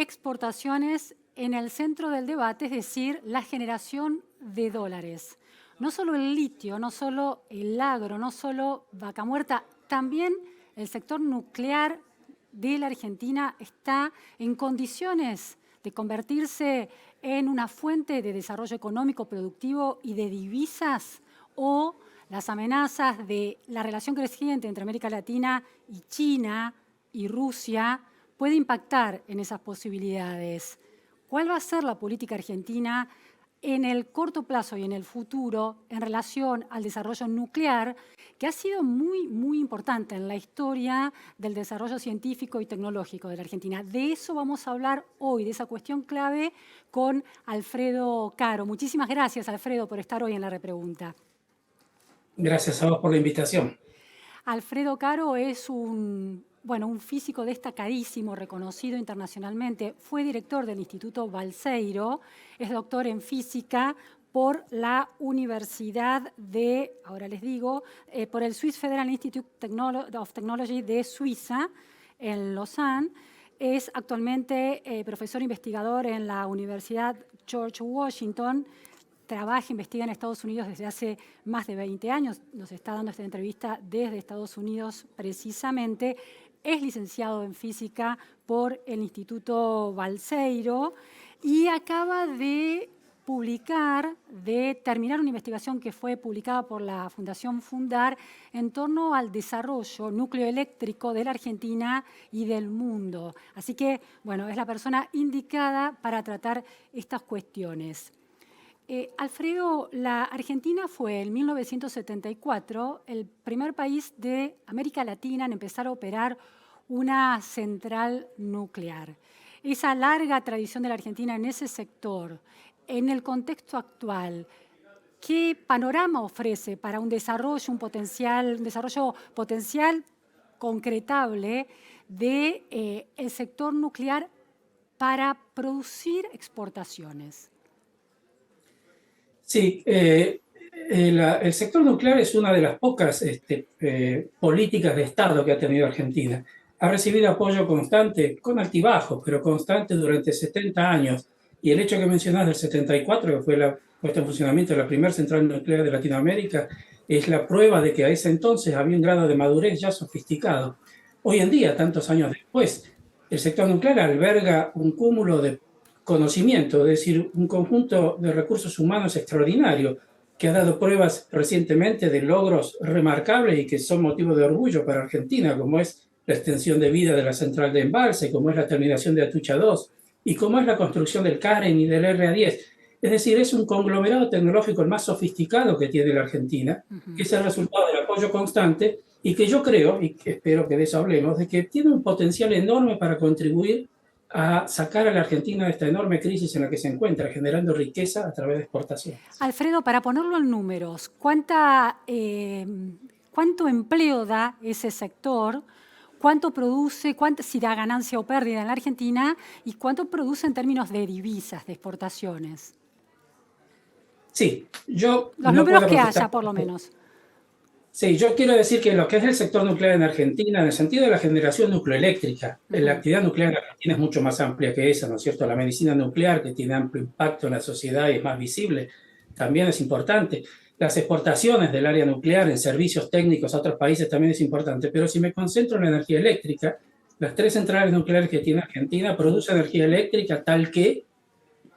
exportaciones en el centro del debate, es decir, la generación de dólares. No solo el litio, no solo el agro, no solo Vaca Muerta, también el sector nuclear de la Argentina está en condiciones de convertirse en una fuente de desarrollo económico, productivo y de divisas, o las amenazas de la relación creciente entre América Latina y China y Rusia puede impactar en esas posibilidades. ¿Cuál va a ser la política argentina en el corto plazo y en el futuro en relación al desarrollo nuclear, que ha sido muy importante en la historia del desarrollo científico y tecnológico de la Argentina? De eso vamos a hablar hoy, de esa cuestión clave, con Alfredo Caro. Muchísimas gracias, Alfredo, por estar hoy en la repregunta. Gracias a vos por la invitación. Alfredo Caro es un físico destacadísimo, reconocido internacionalmente. Fue director del Instituto Balseiro, es doctor en física por la Universidad de, ahora les digo, por el Swiss Federal Institute of Technology de Suiza, en Lausanne. Es actualmente profesor investigador en la Universidad George Washington. Trabaja, investiga en Estados Unidos desde hace más de 20 años. Nos está dando esta entrevista desde Estados Unidos precisamente. Es licenciado en física por el Instituto Balseiro y acaba de terminar una investigación que fue publicada por la Fundación Fundar en torno al desarrollo nucleoeléctrico de la Argentina y del mundo. Así que, es la persona indicada para tratar estas cuestiones. Alfredo, la Argentina fue en 1974 el primer país de América Latina en empezar a operar una central nuclear. Esa larga tradición de la Argentina en ese sector, en el contexto actual, ¿qué panorama ofrece para un desarrollo potencial concretable del sector nuclear para producir exportaciones? Sí, el sector nuclear es una de las pocas políticas de Estado que ha tenido Argentina. Ha recibido apoyo constante, con altibajos, pero constante durante 70 años. Y el hecho que mencionás del 74, que fue la puesta en funcionamiento de la primera central nuclear de Latinoamérica, es la prueba de que a ese entonces había un grado de madurez ya sofisticado. Hoy en día, tantos años después, el sector nuclear alberga un cúmulo de conocimiento, es decir, un conjunto de recursos humanos extraordinario que ha dado pruebas recientemente de logros remarcables y que son motivo de orgullo para Argentina, como es la extensión de vida de la central de embalse, como es la terminación de Atucha 2 y como es la construcción del CAREN y del RA10. Es decir, es un conglomerado tecnológico el más sofisticado que tiene la Argentina, que es el resultado del apoyo constante y que yo creo, y que espero que de eso hablemos, de que tiene un potencial enorme para contribuir a sacar a la Argentina de esta enorme crisis en la que se encuentra, generando riqueza a través de exportaciones. Alfredo, para ponerlo en números, ¿cuánto empleo da ese sector? ¿Cuánto produce, si da ganancia o pérdida en la Argentina? ¿Y cuánto produce en términos de divisas, de exportaciones? Sí, yo los no números puedo que contestar. haya, por lo menos. Sí, yo quiero decir que lo que es el sector nuclear en Argentina, en el sentido de la generación nucleoeléctrica, la actividad nuclear en Argentina es mucho más amplia que esa, ¿no es cierto? La medicina nuclear, que tiene amplio impacto en la sociedad y es más visible, también es importante. Las exportaciones del área nuclear en servicios técnicos a otros países también es importante, pero si me concentro en la energía eléctrica, las 3 centrales nucleares que tiene Argentina producen energía eléctrica tal que,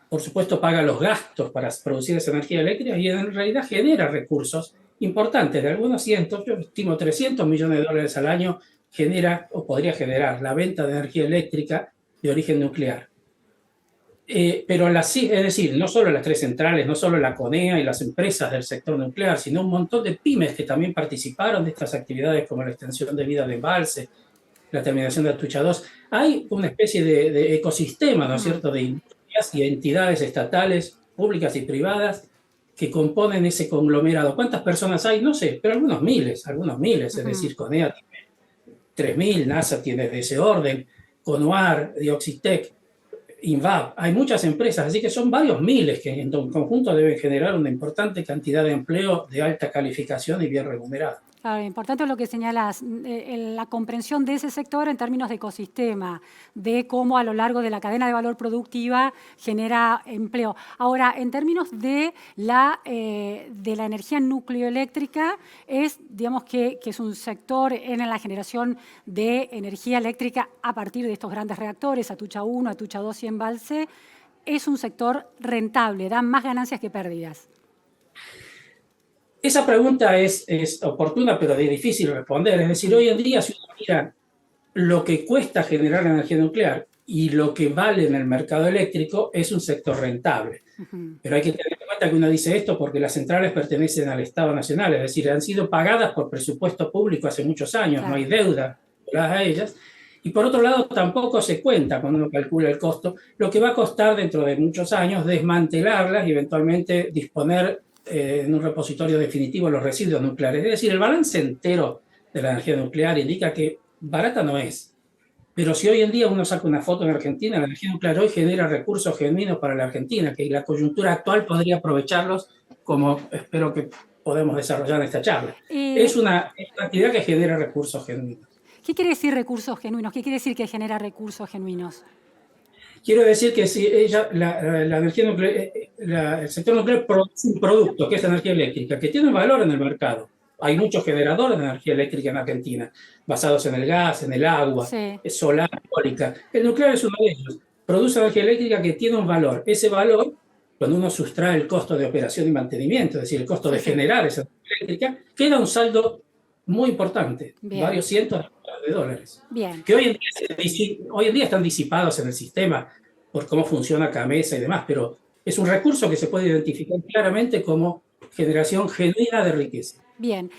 por supuesto, paga los gastos para producir esa energía eléctrica y en realidad genera recursos importantes, de algunos cientos, yo estimo 300 millones de dólares al año genera o podría generar la venta de energía eléctrica de origen nuclear. Pero es decir, no solo las 3 centrales, no solo la CONEA y las empresas del sector nuclear, sino un montón de pymes que también participaron de estas actividades como la extensión de vida de embalse, la terminación de Atucha 2. Hay una especie de ecosistema, ¿no es cierto?, de industrias y entidades estatales, públicas y privadas, que componen ese conglomerado. ¿Cuántas personas hay? No sé, pero algunos miles, es decir, CONEA tiene 3.000, NASA tiene de ese orden, CONUAR, Dioxitec, INVAP, hay muchas empresas, así que son varios miles que en conjunto deben generar una importante cantidad de empleo de alta calificación y bien remunerado. Claro, importante lo que señalas, la comprensión de ese sector en términos de ecosistema, de cómo a lo largo de la cadena de valor productiva genera empleo. Ahora, en términos de la energía nucleoeléctrica, digamos que es un sector en la generación de energía eléctrica a partir de estos grandes reactores, Atucha 1, Atucha 2 y Embalse, es un sector rentable, da más ganancias que pérdidas. Esa pregunta es oportuna, pero de difícil responder. Es decir, hoy en día, si uno mira lo que cuesta generar energía nuclear y lo que vale en el mercado eléctrico, es un sector rentable. Pero hay que tener en cuenta que uno dice esto porque las centrales pertenecen al Estado Nacional, es decir, han sido pagadas por presupuesto público hace muchos años, Claro. no hay deuda a ellas. Y por otro lado, tampoco se cuenta, cuando uno calcula el costo, lo que va a costar dentro de muchos años desmantelarlas y eventualmente disponer en un repositorio definitivo los residuos nucleares. Es decir, el balance entero de la energía nuclear indica que barata no es. Pero si hoy en día uno saca una foto en Argentina, la energía nuclear hoy genera recursos genuinos para la Argentina, que la coyuntura actual podría aprovecharlos, como espero que podemos desarrollar en esta charla. Es una actividad que genera recursos genuinos. ¿Qué quiere decir recursos genuinos? ¿Qué quiere decir que genera recursos genuinos? Quiero decir que si la energía nuclear, el sector nuclear produce un producto, que es la energía eléctrica, que tiene un valor en el mercado. Hay muchos generadores de energía eléctrica en Argentina, basados en el gas, en el agua, Sí. solar, eólica. El nuclear es uno de ellos. Produce energía eléctrica que tiene un valor. Ese valor, cuando uno sustrae el costo de operación y mantenimiento, es decir, el costo de generar esa energía eléctrica, queda un saldo muy importante, varios cientos de dólares. Bien. Que hoy en día están disipados en el sistema por cómo funciona CAMESA y demás, pero es un recurso que se puede identificar claramente como generación genuina de riqueza. Bien.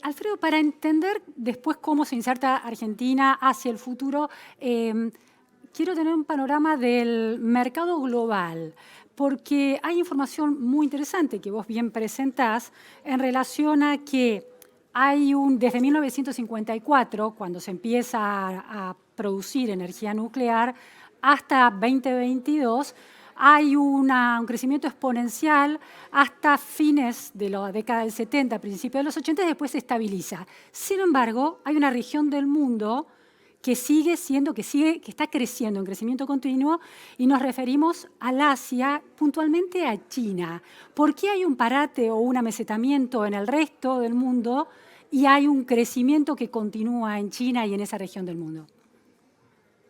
Alfredo, para entender después cómo se inserta Argentina hacia el futuro, quiero tener un panorama del mercado global, porque hay información muy interesante que vos bien presentás en relación a que hay desde 1954, cuando se empieza a producir energía nuclear, hasta 2022, hay un crecimiento exponencial hasta fines de la década del 70, principios de los 80, y después se estabiliza. Sin embargo, hay una región del mundo que está creciendo en crecimiento continuo, y nos referimos al Asia, puntualmente a China. ¿Por qué hay un parate o un amesetamiento en el resto del mundo y hay un crecimiento que continúa en China y en esa región del mundo?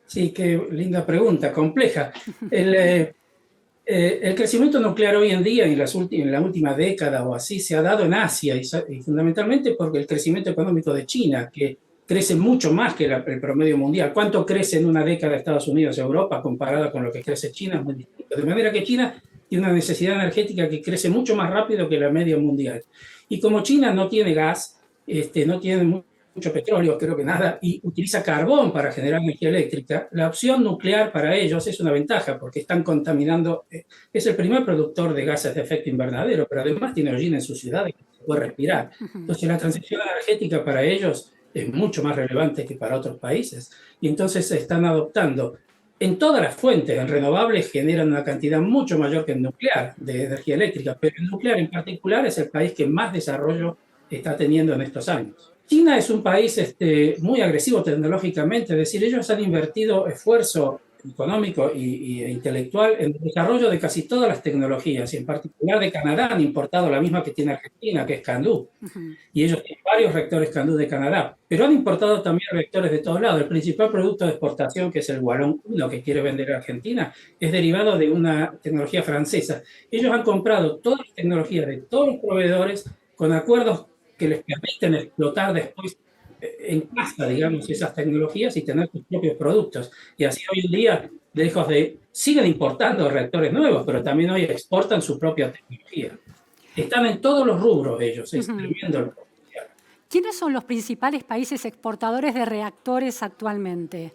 Sí, qué linda pregunta, compleja. El crecimiento nuclear hoy en día, en la última década o así, se ha dado en Asia y fundamentalmente porque el crecimiento económico de China, que crece mucho más que el promedio mundial. ¿Cuánto crece en una década Estados Unidos y Europa comparado con lo que crece China? Es muy distinto. De manera que China tiene una necesidad energética que crece mucho más rápido que la media mundial. Y como China no tiene gas, no tiene mucho petróleo, creo que nada, y utiliza carbón para generar energía eléctrica, la opción nuclear para ellos es una ventaja porque están contaminando, es el primer productor de gases de efecto invernadero, pero además tiene orina en su ciudad y se puede respirar. Entonces la transición energética para ellos es mucho más relevante que para otros países. Y entonces se están adoptando en todas las fuentes. En renovables generan una cantidad mucho mayor que en nuclear de energía eléctrica, pero el nuclear en particular es el país que más desarrollo está teniendo en estos años. China es un país muy agresivo tecnológicamente, es decir, ellos han invertido esfuerzo económico e intelectual en el desarrollo de casi todas las tecnologías, y en particular de Canadá han importado la misma que tiene Argentina, que es CANDU. Y ellos tienen varios reactores CANDU de Canadá, pero han importado también reactores de todos lados. El principal producto de exportación, que es el Wallon 1 que quiere vender a Argentina, es derivado de una tecnología francesa. Ellos han comprado todas las tecnologías de todos los proveedores con acuerdos que les permiten explotar después en casa, digamos, esas tecnologías y tener sus propios productos. Y así hoy en día, siguen importando reactores nuevos, pero también hoy exportan su propia tecnología. Están en todos los rubros ellos, es tremendo. ¿Quiénes son los principales países exportadores de reactores actualmente?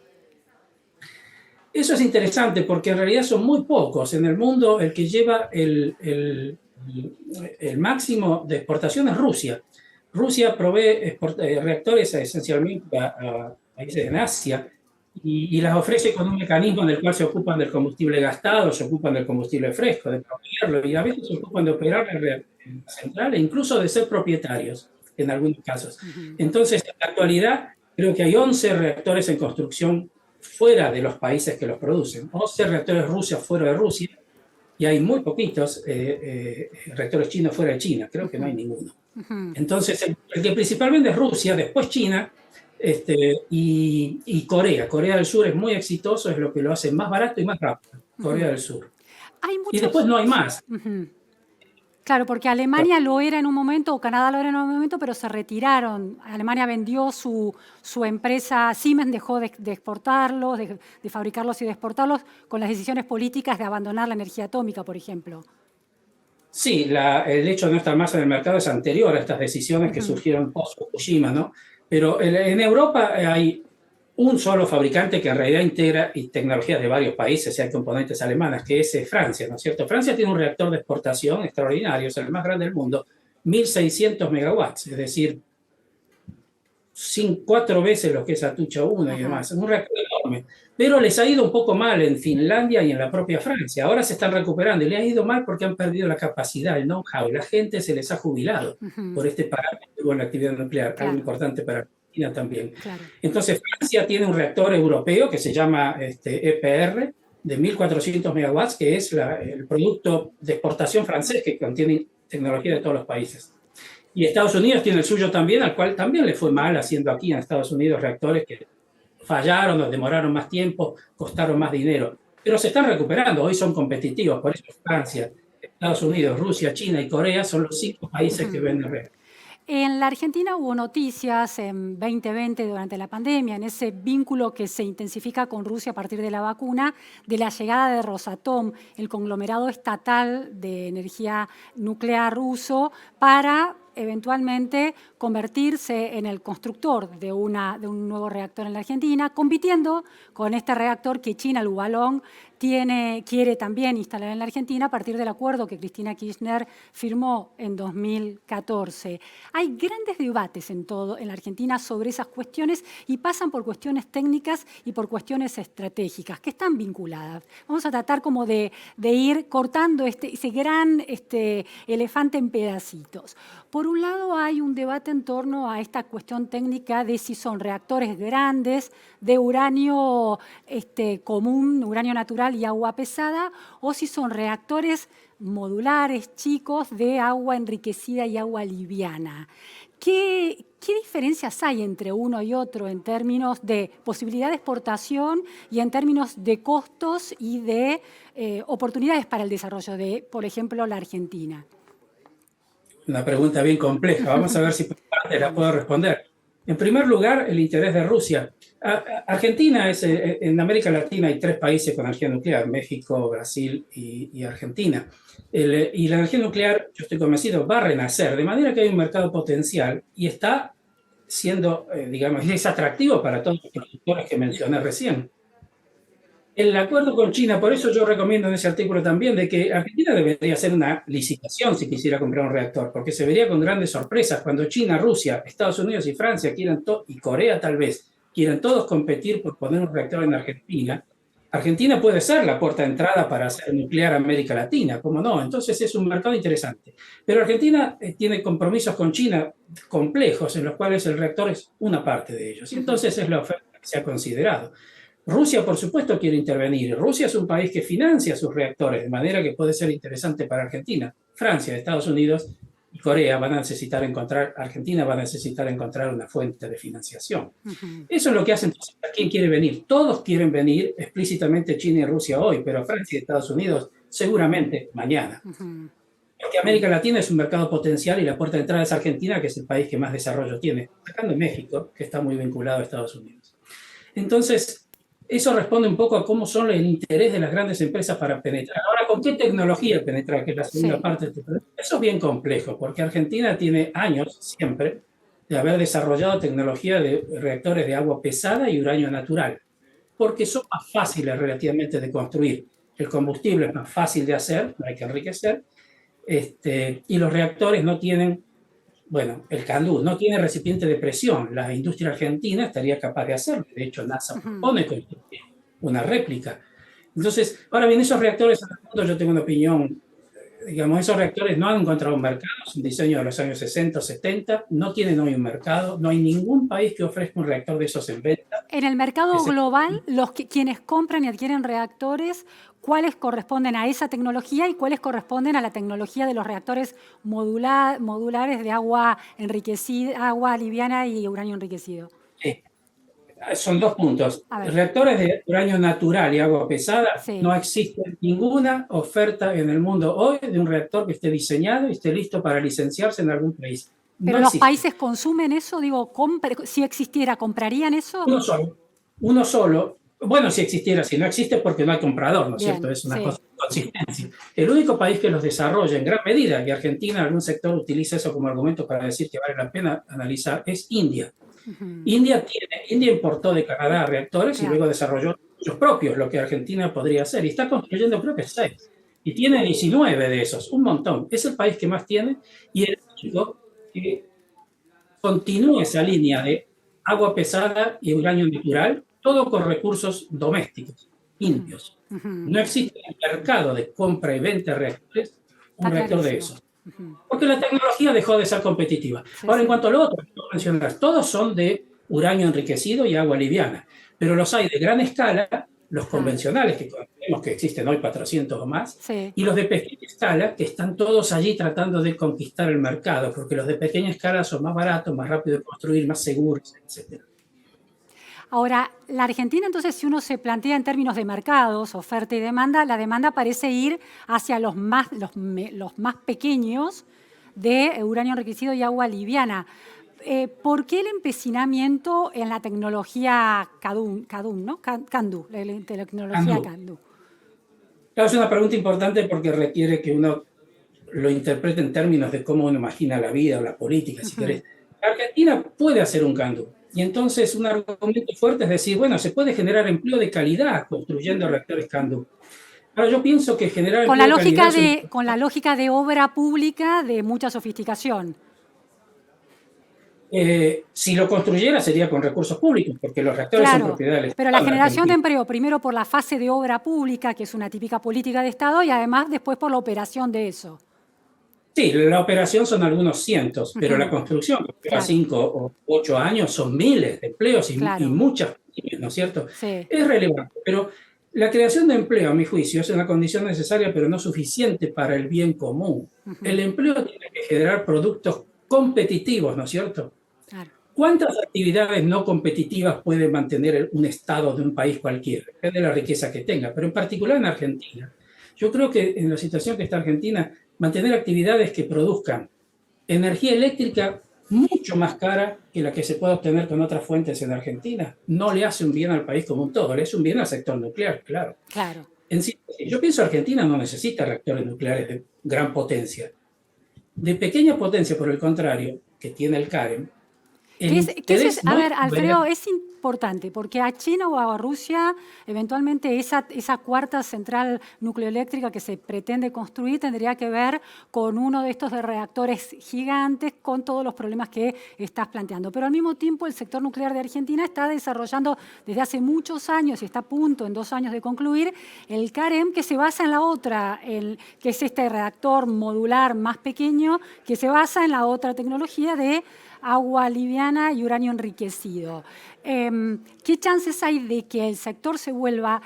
Eso es interesante porque en realidad son muy pocos. En el mundo el que lleva el máximo de exportación es Rusia. Rusia provee reactores esencialmente a países en Asia y las ofrece con un mecanismo en el cual se ocupan del combustible gastado, se ocupan del combustible fresco, de proveerlo, y a veces se ocupan de operar la central e incluso de ser propietarios. en algunos casos. Entonces, en la actualidad, creo que hay 11 reactores en construcción fuera de los países que los producen. 11 reactores Rusia fuera de Rusia, y hay muy poquitos reactores chinos fuera de China, creo que no hay ninguno. Entonces, el que principalmente es Rusia, después China, y Corea. Corea del Sur es muy exitoso, es lo que lo hace más barato y más rápido, Corea del Sur. Hay muchos... Y después no hay más. Claro, porque Alemania lo era en un momento, o Canadá lo era en un momento, pero se retiraron. Alemania vendió su empresa, Siemens dejó de exportarlos, de fabricarlos y de exportarlos, con las decisiones políticas de abandonar la energía atómica, por ejemplo. Sí, el hecho de no estar más en el mercado es anterior a estas decisiones que surgieron post-Fukushima, ¿no? Pero en Europa hay un solo fabricante que en realidad integra tecnologías de varios países, y hay componentes alemanas, que es Francia, ¿no es cierto? Francia tiene un reactor de exportación extraordinario, es el más grande del mundo, 1.600 megawatts, es decir, 4 veces lo que es Atucha 1 y demás. Es un reactor enorme. Pero les ha ido un poco mal en Finlandia y en la propia Francia. Ahora se están recuperando y les ha ido mal porque han perdido la capacidad, el know-how. La gente se les ha jubilado por este parámetro en la actividad nuclear, algo importante para Argentina también. Entonces, Francia tiene un reactor europeo que se llama EPR de 1.400 megawatts, que es el producto de exportación francés que contiene tecnología de todos los países. Y Estados Unidos tiene el suyo también, al cual también le fue mal haciendo aquí en Estados Unidos reactores que fallaron, nos demoraron más tiempo, costaron más dinero. Pero se están recuperando, hoy son competitivos, por eso Francia, Estados Unidos, Rusia, China y Corea son los 5 países que venden reactores. En la Argentina hubo noticias en 2020 durante la pandemia, en ese vínculo que se intensifica con Rusia a partir de la vacuna, de la llegada de Rosatom, el conglomerado estatal de energía nuclear ruso, para eventualmente convertirse en el constructor de un nuevo reactor en la Argentina, compitiendo con este reactor que China, el Hualong, quiere también instalar en la Argentina a partir del acuerdo que Cristina Kirchner firmó en 2014. Hay grandes debates en la Argentina sobre esas cuestiones y pasan por cuestiones técnicas y por cuestiones estratégicas que están vinculadas. Vamos a tratar como de ir cortando ese gran elefante en pedacitos. Por un lado, hay un debate en torno a esta cuestión técnica de si son reactores grandes de uranio común, uranio natural y agua pesada, o si son reactores modulares, chicos, de agua enriquecida y agua liviana. ¿Qué diferencias hay entre uno y otro en términos de posibilidad de exportación y en términos de costos y de oportunidades para el desarrollo de, por ejemplo, la Argentina? Una pregunta bien compleja. Vamos a ver si por parte la puedo responder. En primer lugar, el interés de Rusia. Argentina en América Latina hay 3 países con energía nuclear, México, Brasil y Argentina. Y la energía nuclear, yo estoy convencido, va a renacer, de manera que hay un mercado potencial y está siendo, digamos, es atractivo para todos los productores que mencioné recién. El acuerdo con China, por eso yo recomiendo en ese artículo también de que Argentina debería hacer una licitación si quisiera comprar un reactor, porque se vería con grandes sorpresas cuando China, Rusia, Estados Unidos y Francia y Corea tal vez quieran todos competir por poner un reactor en Argentina. Argentina puede ser la puerta de entrada para hacer nuclear a América Latina, ¿cómo no? Entonces es un mercado interesante. Pero Argentina tiene compromisos con China complejos en los cuales el reactor es una parte de ellos. Y entonces es la oferta que se ha considerado. Rusia, por supuesto, quiere intervenir. Rusia es un país que financia sus reactores, de manera que puede ser interesante para Argentina. Francia, Estados Unidos y Corea Argentina va a necesitar encontrar una fuente de financiación. Eso es lo que hacen. Entonces, ¿a quién quiere venir? Todos quieren venir, explícitamente China y Rusia hoy, pero Francia y Estados Unidos seguramente mañana. Porque América Latina es un mercado potencial y la puerta de entrada es Argentina, que es el país que más desarrollo tiene, sacando México, que está muy vinculado a Estados Unidos. Entonces, eso responde un poco a cómo son el interés de las grandes empresas para penetrar. Ahora, ¿con qué tecnología penetrar? Que es la segunda parte de este problema. Eso es bien complejo, porque Argentina tiene años, siempre, de haber desarrollado tecnología de reactores de agua pesada y uranio natural, porque son más fáciles relativamente de construir. El combustible es más fácil de hacer, no hay que enriquecer, y los reactores no tienen, bueno, el CANDU no tiene recipiente de presión. La industria argentina estaría capaz de hacerlo. De hecho, NASA propone construir una réplica. Entonces, ahora bien, esos reactores, yo tengo una opinión digamos, esos reactores no han encontrado un mercado, es un diseño de los años 60 o 70, no tienen hoy un mercado, no hay ningún país que ofrezca un reactor de esos en venta. En el mercado global, quienes compran y adquieren reactores, ¿cuáles corresponden a esa tecnología y cuáles corresponden a la tecnología de los reactores modulares de agua enriquecida, agua liviana y uranio enriquecido? Son dos puntos. Reactores de uranio natural y agua pesada, no existe ninguna oferta en el mundo hoy de un reactor que esté diseñado y esté listo para licenciarse en algún país. ¿Pero los países consumen eso? Digo, si existiera, ¿comprarían eso? Uno solo. Bueno, si existiera, si no existe porque no hay comprador, ¿no es cierto? Es una cosa de consistencia. El único país que los desarrolla en gran medida, y Argentina en algún sector utiliza eso como argumento para decir que vale la pena analizar, es India. India importó de Canadá reactores y luego desarrolló los propios, lo que Argentina podría hacer. Y está construyendo creo que 6. Y tiene 19 de esos, un montón. Es el país que más tiene y el único que continúa esa línea de agua pesada y uranio natural, todo con recursos domésticos, limpios. No existe un mercado de compra y venta de reactores, un reactor de esos. Porque la tecnología dejó de ser competitiva. Ahora, en cuanto a lo otro que mencionas, todos son de uranio enriquecido y agua liviana, pero los hay de gran escala, los convencionales, que conocemos que existen hoy 400 o más, y los de pequeña escala, que están todos allí tratando de conquistar el mercado, porque los de pequeña escala son más baratos, más rápidos de construir, más seguros, etc. Ahora, la Argentina, entonces, si uno se plantea en términos de mercados, oferta y demanda, la demanda parece ir hacia los más pequeños de uranio enriquecido y agua liviana. ¿Por qué el empecinamiento en la tecnología CANDU, ¿no? CANDU, la tecnología CANDU? Claro, es una pregunta importante porque requiere que uno lo interprete en términos de cómo uno imagina la vida o la política, si querés. Argentina puede hacer un CANDU. Y entonces un argumento fuerte es decir, bueno, se puede generar empleo de calidad construyendo reactores CANDU. Ahora, yo pienso que generar con la lógica de obra pública de mucha sofisticación. Si lo construyera sería con recursos públicos, porque los reactores son propiedad del Estado. Pero la generación de empleo, primero por la fase de obra pública, que es una típica política de Estado, y además después por la operación de eso. Sí, la operación son algunos cientos, pero la construcción, que lleva 5 o 8 años, son miles de empleos y muchas, ¿no es cierto? Es relevante, pero la creación de empleo, a mi juicio, es una condición necesaria, pero no suficiente para el bien común. El empleo tiene que generar productos competitivos, ¿no es cierto? ¿Cuántas actividades no competitivas puede mantener un Estado de un país cualquiera? Depende de la riqueza que tenga, pero en particular en Argentina. Yo creo que en la situación que está Argentina, mantener actividades que produzcan energía eléctrica mucho más cara que la que se puede obtener con otras fuentes en Argentina no le hace un bien al país como un todo, le hace un bien al sector nuclear, claro. En sí, yo pienso que Argentina no necesita reactores nucleares de gran potencia. De pequeña potencia, por el contrario, que tiene el CAREM. A ver, Alfredo, es importante porque a China o a Rusia, eventualmente esa cuarta central nucleoeléctrica que se pretende construir tendría que ver con uno de estos reactores gigantes con todos los problemas que estás planteando. Pero al mismo tiempo el sector nuclear de Argentina está desarrollando desde hace muchos años y está a punto en 2 años de concluir el CAREM, que se basa en la otra, que es este reactor modular más pequeño, que se basa en la otra tecnología de agua liviana y uranio enriquecido. ¿Qué chances hay de que el sector se vuelva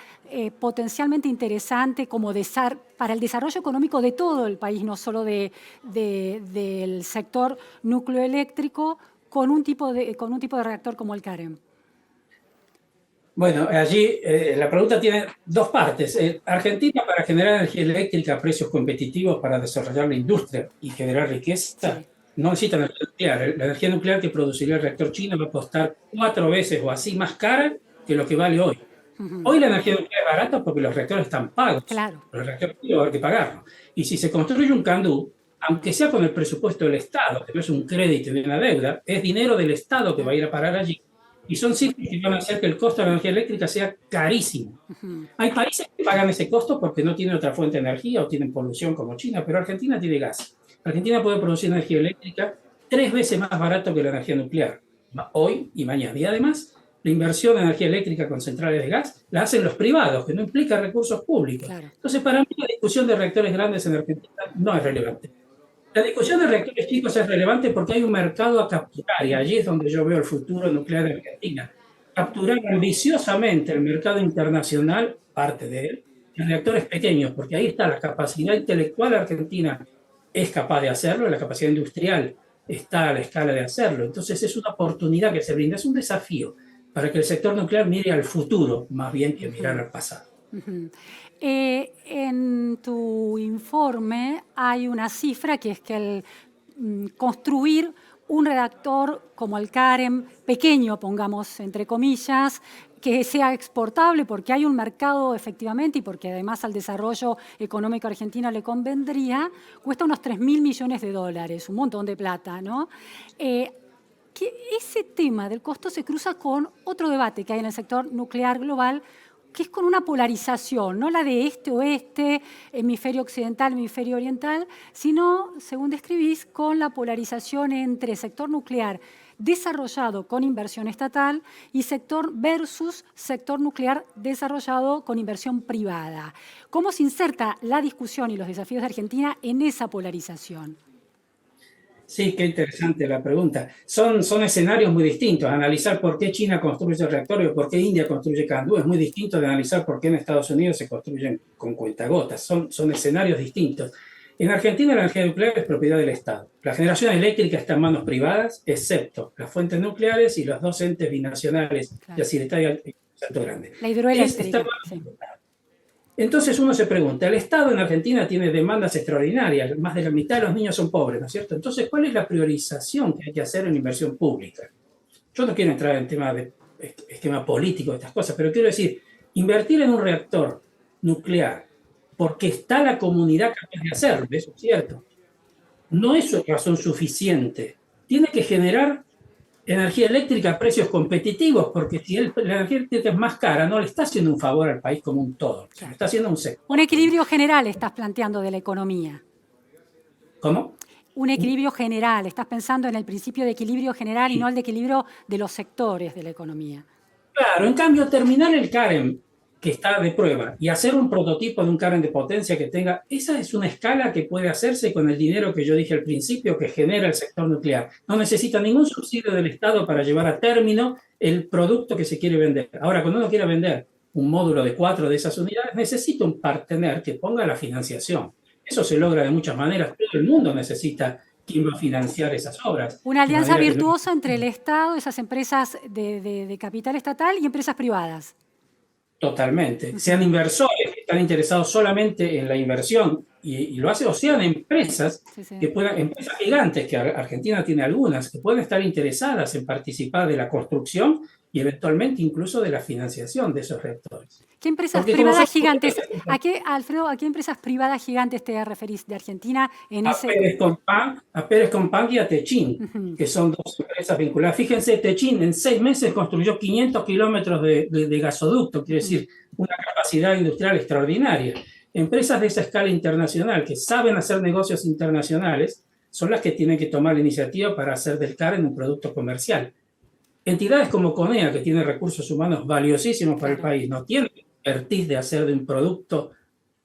potencialmente interesante como para el desarrollo económico de todo el país, no solo del sector nucleoeléctrico, con un tipo de reactor como el CAREM? Bueno, allí la pregunta tiene 2 partes. Argentina, para generar energía eléctrica a precios competitivos para desarrollar la industria y generar riqueza, no necesita energía nuclear. La energía nuclear que produciría el reactor chino va a costar 4 veces o así más cara que lo que vale hoy. Hoy la energía nuclear es barata porque los reactores están pagos. Los reactores va a haber que pagarlos. Y si se construye un CANDU, aunque sea con el presupuesto del Estado, que no es un crédito ni una deuda, es dinero del Estado que va a ir a parar allí. Y son cifras que van a hacer que el costo de la energía eléctrica sea carísimo. Hay países que pagan ese costo porque no tienen otra fuente de energía o tienen polución como China, pero Argentina tiene gas. Argentina puede producir energía eléctrica 3 veces más barato que la energía nuclear, hoy y mañana. Y además, La inversión en energía eléctrica con centrales de gas la hacen los privados, que no implica recursos públicos. Claro. Entonces, para mí la discusión de reactores grandes en Argentina no es relevante. La discusión de reactores chicos es relevante porque hay un mercado a capturar y allí es donde yo veo el futuro nuclear de Argentina. Capturar ambiciosamente el mercado internacional, parte de él, en reactores pequeños, porque ahí está la capacidad intelectual argentina, es capaz de hacerlo, la capacidad industrial está a la escala de hacerlo. Entonces es una oportunidad que se brinda, es un desafío para que el sector nuclear mire al futuro más bien que mirar al pasado. En tu informe hay una cifra que es que construir un reactor como el CAREM, pequeño, pongamos entre comillas, que sea exportable porque hay un mercado efectivamente y porque además al desarrollo económico argentino le convendría, cuesta unos 3.000 millones de dólares, un montón de plata, ¿no? Que ese tema del costo se cruza con otro debate que hay en el sector nuclear global, que es con una polarización, no la de este-oeste, hemisferio occidental, hemisferio oriental, sino, según describís, con la polarización entre sector nuclear desarrollado con inversión estatal y sector versus sector nuclear desarrollado con inversión privada. ¿Cómo se inserta la discusión y los desafíos de Argentina en esa polarización? Sí, qué interesante la pregunta. Son escenarios muy distintos. Analizar por qué China construye reactores o por qué India construye Candu es muy distinto de analizar por qué en Estados Unidos se construyen con cuentagotas. Son escenarios distintos. En Argentina la energía nuclear es propiedad del Estado. La generación eléctrica está en manos privadas, excepto las fuentes nucleares y los dos entes binacionales, Claro. Yacyretá y Salto Grande. La hidroeléctrica, sí. Entonces uno se pregunta, el Estado en Argentina tiene demandas extraordinarias, más de la mitad de los niños son pobres, ¿no es cierto? Entonces, ¿cuál es la priorización que hay que hacer en inversión pública? Yo no quiero entrar en tema de esquema político de estas cosas, pero quiero decir, invertir en un reactor nuclear porque está la comunidad capaz de hacerlo, eso es cierto, no es razón suficiente. Tiene que generar energía eléctrica a precios competitivos, porque si la energía eléctrica es más cara, no le está haciendo un favor al país como un todo, se le está haciendo un sector. Un equilibrio general estás planteando de la economía. ¿Cómo? Un equilibrio general, estás pensando en el principio de equilibrio general y no el de equilibrio de los sectores de la economía. Claro, en cambio, terminar el CAREM, que está de prueba, y hacer un prototipo de un CAREM de potencia que tenga, esa es una escala que puede hacerse con el dinero que yo dije al principio que genera el sector nuclear. No necesita ningún subsidio del Estado para llevar a término el producto que se quiere vender. Ahora, cuando uno quiera vender un módulo de 4 de esas unidades, necesita un partener que ponga la financiación. Eso se logra de muchas maneras. Todo el mundo necesita quién va a financiar esas obras. Una alianza virtuosa entre el Estado, esas empresas de capital estatal y empresas privadas. Totalmente. Sean inversores que están interesados solamente en la inversión y lo hace, o sean empresas que puedan, empresas gigantes, que Argentina tiene algunas, que pueden estar interesadas en participar de la construcción y eventualmente incluso de la financiación de esos reactores. ¿Qué empresas privadas gigantes? Alfredo, ¿a qué empresas privadas gigantes te referís de Argentina en ese? A Pérez Compán y a Techin, que son dos empresas vinculadas. Fíjense, Techin en 6 meses construyó 500 kilómetros de gasoducto, quiere decir, una capacidad industrial extraordinaria. Empresas de esa escala internacional que saben hacer negocios internacionales son las que tienen que tomar la iniciativa para hacer del CAREM un producto comercial. Entidades como CONEA, que tiene recursos humanos valiosísimos para el país, no tienen expertise de hacer de un producto,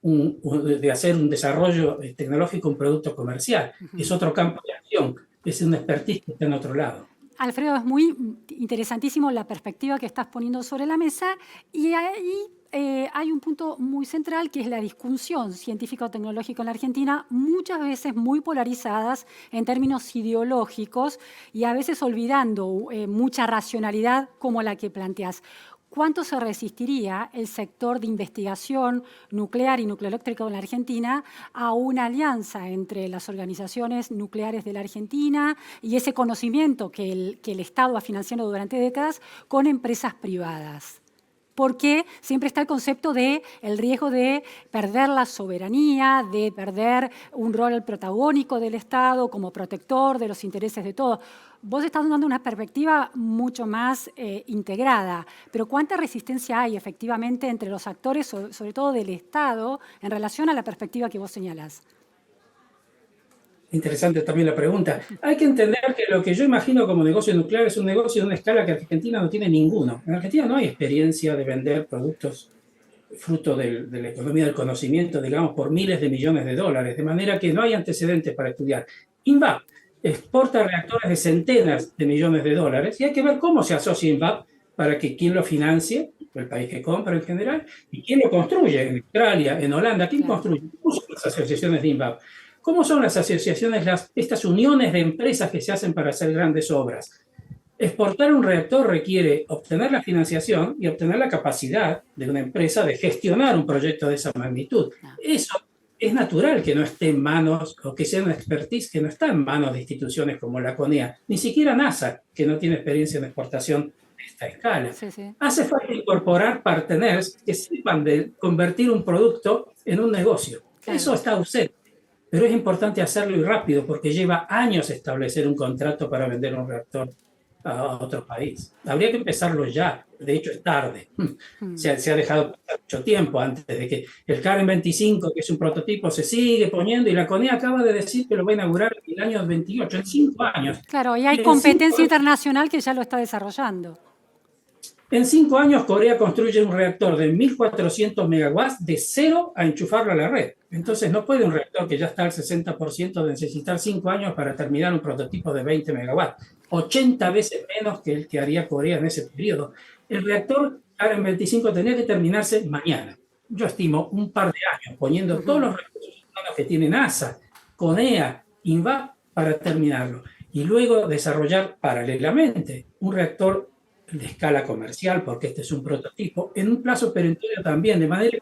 de hacer un desarrollo tecnológico un producto comercial. Es otro campo de acción, es un expertise que está en otro lado. Alfredo, es muy interesantísimo la perspectiva que estás poniendo sobre la mesa y ahí hay un punto muy central que es la discusión científico-tecnológica en la Argentina, muchas veces muy polarizadas en términos ideológicos y a veces olvidando mucha racionalidad como la que planteas. ¿Cuánto se resistiría el sector de investigación nuclear y nucleoeléctrica en la Argentina a una alianza entre las organizaciones nucleares de la Argentina y ese conocimiento que el Estado ha financiado durante décadas con empresas privadas? Porque siempre está el concepto de el riesgo de perder la soberanía, de perder un rol protagónico del Estado como protector de los intereses de todos. Vos estás dando una perspectiva mucho más integrada, pero ¿cuánta resistencia hay efectivamente entre los actores, sobre todo del Estado, en relación a la perspectiva que vos señalás? Interesante también la pregunta. Hay que entender que lo que yo imagino como negocio nuclear es un negocio de una escala que Argentina no tiene ninguno. En Argentina no hay experiencia de vender productos fruto de la economía del conocimiento, digamos, por miles de millones de dólares, de manera que no hay antecedentes para estudiar. INVAP exporta reactores de centenas de millones de dólares y hay que ver cómo se asocia INVAP para que quien lo financie, el país que compra en general, y quién lo construye, en Australia, en Holanda, quién construye. ¿Cómo son las asociaciones de INVAP? ¿Cómo son las asociaciones, estas uniones de empresas que se hacen para hacer grandes obras? Exportar un reactor requiere obtener la financiación y obtener la capacidad de una empresa de gestionar un proyecto de esa magnitud. Eso es natural que no esté en manos, o que sea una expertise que no está en manos de instituciones como la CONEA, ni siquiera NASA, que no tiene experiencia en exportación de esta escala. Sí, sí. Hace falta incorporar partners que sepan de convertir un producto en un negocio. Claro. Eso está ausente. Pero es importante hacerlo y rápido, porque lleva años establecer un contrato para vender un reactor a otro país. Habría que empezarlo ya. De hecho, es tarde. Se ha dejado mucho tiempo antes de que el Karen 25, que es un prototipo, se sigue poniendo, y la CONEA acaba de decir que lo va a inaugurar en el año 28, en 5 años. Claro, y hay competencia internacional que ya lo está desarrollando. En 5 años, Corea construye un reactor de 1.400 megawatts de cero a enchufarlo a la red. Entonces, no puede un reactor que ya está al 60% de necesitar 5 años para terminar un prototipo de 20 megawatts. 80 veces menos que el que haría Corea en ese periodo. El reactor Karen 25 tenía que terminarse mañana. Yo estimo un par de años, poniendo todos los recursos humanos que tiene NASA, CONEA, INVAP para terminarlo. Y luego desarrollar paralelamente un reactor de escala comercial, porque este es un prototipo, en un plazo perentorio también, de manera que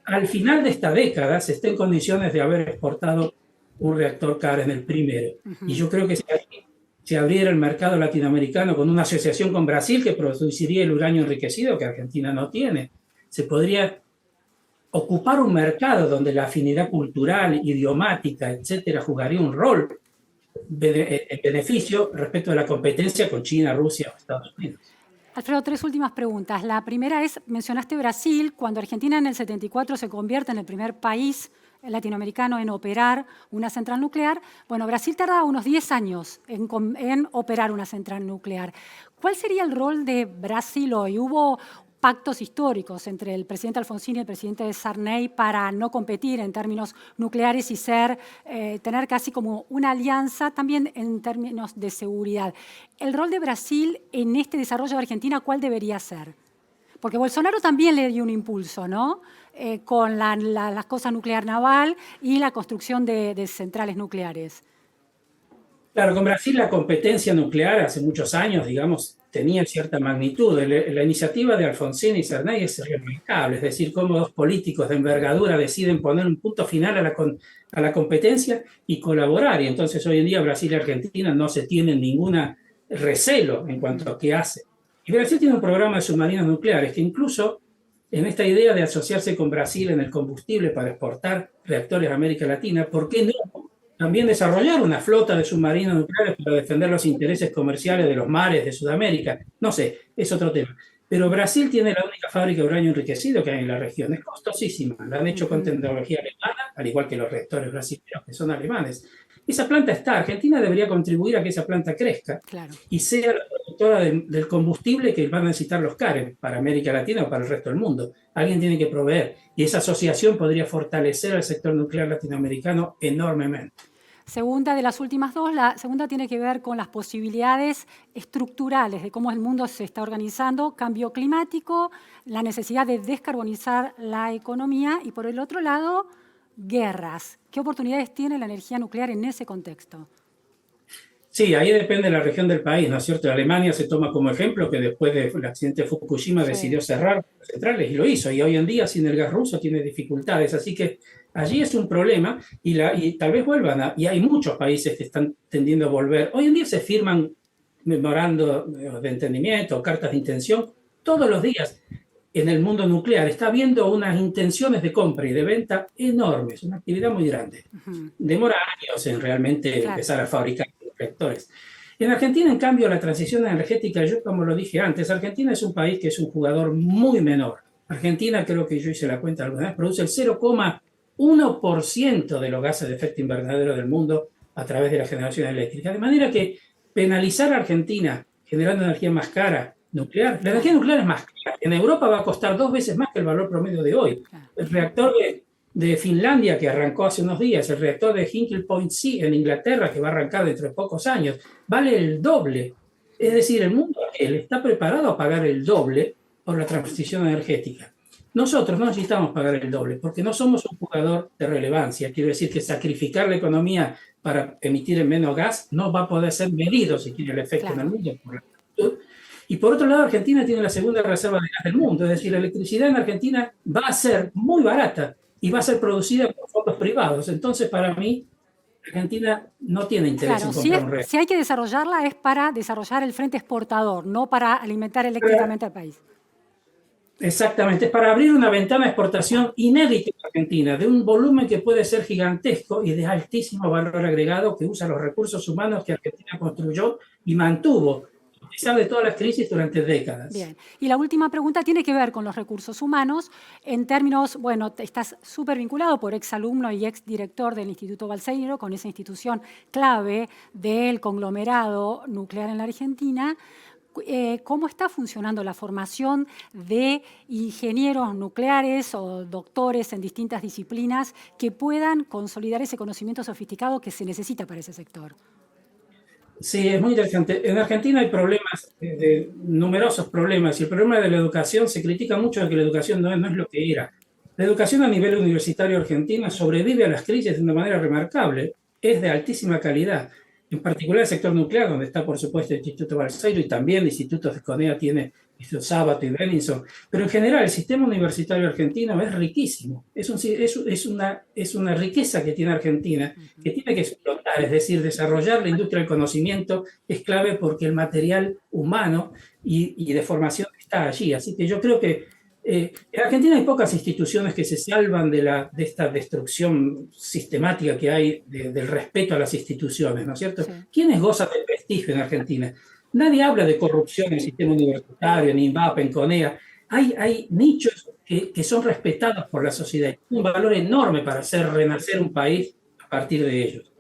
al final de esta década se esté en condiciones de haber exportado un reactor Karen el primero. Y yo creo que si se abriera el mercado latinoamericano con una asociación con Brasil que produciría el uranio enriquecido que Argentina no tiene, se podría ocupar un mercado donde la afinidad cultural, idiomática, etcétera, jugaría un rol en beneficio respecto de la competencia con China, Rusia o Estados Unidos. Alfredo, 3 últimas preguntas. La primera es, mencionaste Brasil, cuando Argentina en el 74 se convierte en el primer país latinoamericano en operar una central nuclear. Bueno, Brasil tarda unos 10 años en operar una central nuclear. ¿Cuál sería el rol de Brasil hoy? ¿Hubo pactos históricos entre el presidente Alfonsín y el presidente Sarney para no competir en términos nucleares y tener casi como una alianza también en términos de seguridad? ¿El rol de Brasil en este desarrollo de Argentina cuál debería ser? Porque Bolsonaro también le dio un impulso, ¿no? Con la cosa nuclear naval y la construcción de centrales nucleares. Claro, con Brasil la competencia nuclear hace muchos años, digamos, tenía cierta magnitud. La iniciativa de Alfonsín y Sarney es remarcable, es decir, cómo 2 políticos de envergadura deciden poner un punto final a la competencia y colaborar. Y entonces hoy en día Brasil y Argentina no se tienen ningún recelo en cuanto a qué hace. Y Brasil tiene un programa de submarinos nucleares que incluso en esta idea de asociarse con Brasil en el combustible para exportar reactores a América Latina, ¿por qué no también desarrollar una flota de submarinos nucleares para defender los intereses comerciales de los mares de Sudamérica? No sé, es otro tema. Pero Brasil tiene la única fábrica de uranio enriquecido que hay en la región. Es costosísima. La han hecho con tecnología alemana, al igual que los reactores brasileños, que son alemanes. Esa planta está. Argentina debería contribuir a que esa planta crezca y sea la productora del combustible que van a necesitar los Karen para América Latina o para el resto del mundo. Alguien tiene que proveer. Y esa asociación podría fortalecer al sector nuclear latinoamericano enormemente. Segunda de las últimas 2, la segunda tiene que ver con las posibilidades estructurales de cómo el mundo se está organizando, cambio climático, la necesidad de descarbonizar la economía y, por el otro lado, guerras. ¿Qué oportunidades tiene la energía nuclear en ese contexto? Sí, ahí depende de la región del país, ¿no es cierto? Alemania se toma como ejemplo que después del accidente de Fukushima decidió cerrar las centrales y lo hizo. Y hoy en día, sin el gas ruso, tiene dificultades. Así que allí es un problema y tal vez vuelvan. Y hay muchos países que están tendiendo a volver. Hoy en día se firman memorandos de entendimiento, cartas de intención, todos los días. En el mundo nuclear está habiendo unas intenciones de compra y de venta enormes, una actividad muy grande. Demora años en realmente empezar a fabricar reactores. En Argentina, en cambio, la transición energética, yo como lo dije antes, Argentina es un país que es un jugador muy menor. Argentina, creo que yo hice la cuenta alguna vez, produce el 0,1% de los gases de efecto invernadero del mundo a través de la generación eléctrica. De manera que penalizar a Argentina generando energía más cara, nuclear, la energía nuclear es más cara. En Europa va a costar 2 veces más que el valor promedio de hoy. El reactor de Finlandia, que arrancó hace unos días, el reactor de Hinkley Point C en Inglaterra, que va a arrancar dentro de pocos años, vale el doble. Es decir, el mundo está preparado a pagar el doble por la transición energética. Nosotros no necesitamos pagar el doble porque no somos un jugador de relevancia. Quiero decir que sacrificar la economía para emitir menos gas no va a poder ser medido si tiene el efecto en el mundo por la actitud. Y por otro lado, Argentina tiene la segunda reserva de gas del mundo, es decir, la electricidad en Argentina va a ser muy barata y va a ser producida por fondos privados. Entonces, para mí, Argentina no tiene interés en comprar un reactor. Si hay que desarrollarla es para desarrollar el frente exportador, no para alimentar eléctricamente al país. Exactamente, es para abrir una ventana de exportación inédita en Argentina, de un volumen que puede ser gigantesco y de altísimo valor agregado, que usa los recursos humanos que Argentina construyó y mantuvo, a pesar de todas las crisis durante décadas. Bien, y la última pregunta tiene que ver con los recursos humanos. En términos, bueno, estás súper vinculado por exalumno y exdirector del Instituto Balseiro, con esa institución clave del conglomerado nuclear en la Argentina. ¿Cómo está funcionando la formación de ingenieros nucleares o doctores en distintas disciplinas que puedan consolidar ese conocimiento sofisticado que se necesita para ese sector? Sí, es muy interesante. En Argentina hay problemas, numerosos problemas, y el problema de la educación se critica mucho de que la educación no es lo que era. La educación a nivel universitario argentina sobrevive a las crisis de una manera remarcable, es de altísima calidad. En particular el sector nuclear, donde está por supuesto el Instituto Balseiro y también el Instituto de CONEA tiene Sábato y Benninson, pero en general el sistema universitario argentino es riquísimo, es una riqueza que tiene Argentina, que tiene que explotar, es decir, desarrollar la industria del conocimiento es clave porque el material humano y de formación está allí, así que yo creo que en Argentina hay pocas instituciones que se salvan de esta destrucción sistemática que hay del respeto a las instituciones, ¿no es cierto? Sí. ¿Quiénes gozan de prestigio en Argentina? Nadie habla de corrupción en el sistema universitario, en INVAP, en CONEA. Hay nichos que son respetados por la sociedad. Un valor enorme para hacer renacer un país a partir de ellos.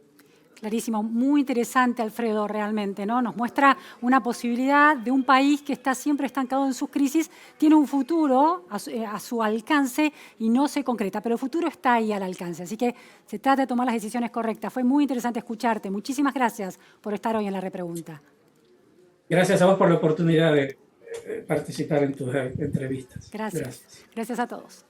Clarísimo, muy interesante, Alfredo, realmente, ¿no? Nos muestra una posibilidad de un país que está siempre estancado en sus crisis, tiene un futuro a su alcance y no se concreta, pero el futuro está ahí al alcance, así que se trata de tomar las decisiones correctas. Fue muy interesante escucharte. Muchísimas gracias por estar hoy en la repregunta. Gracias a vos por la oportunidad de participar en tus entrevistas. Gracias. Gracias a todos.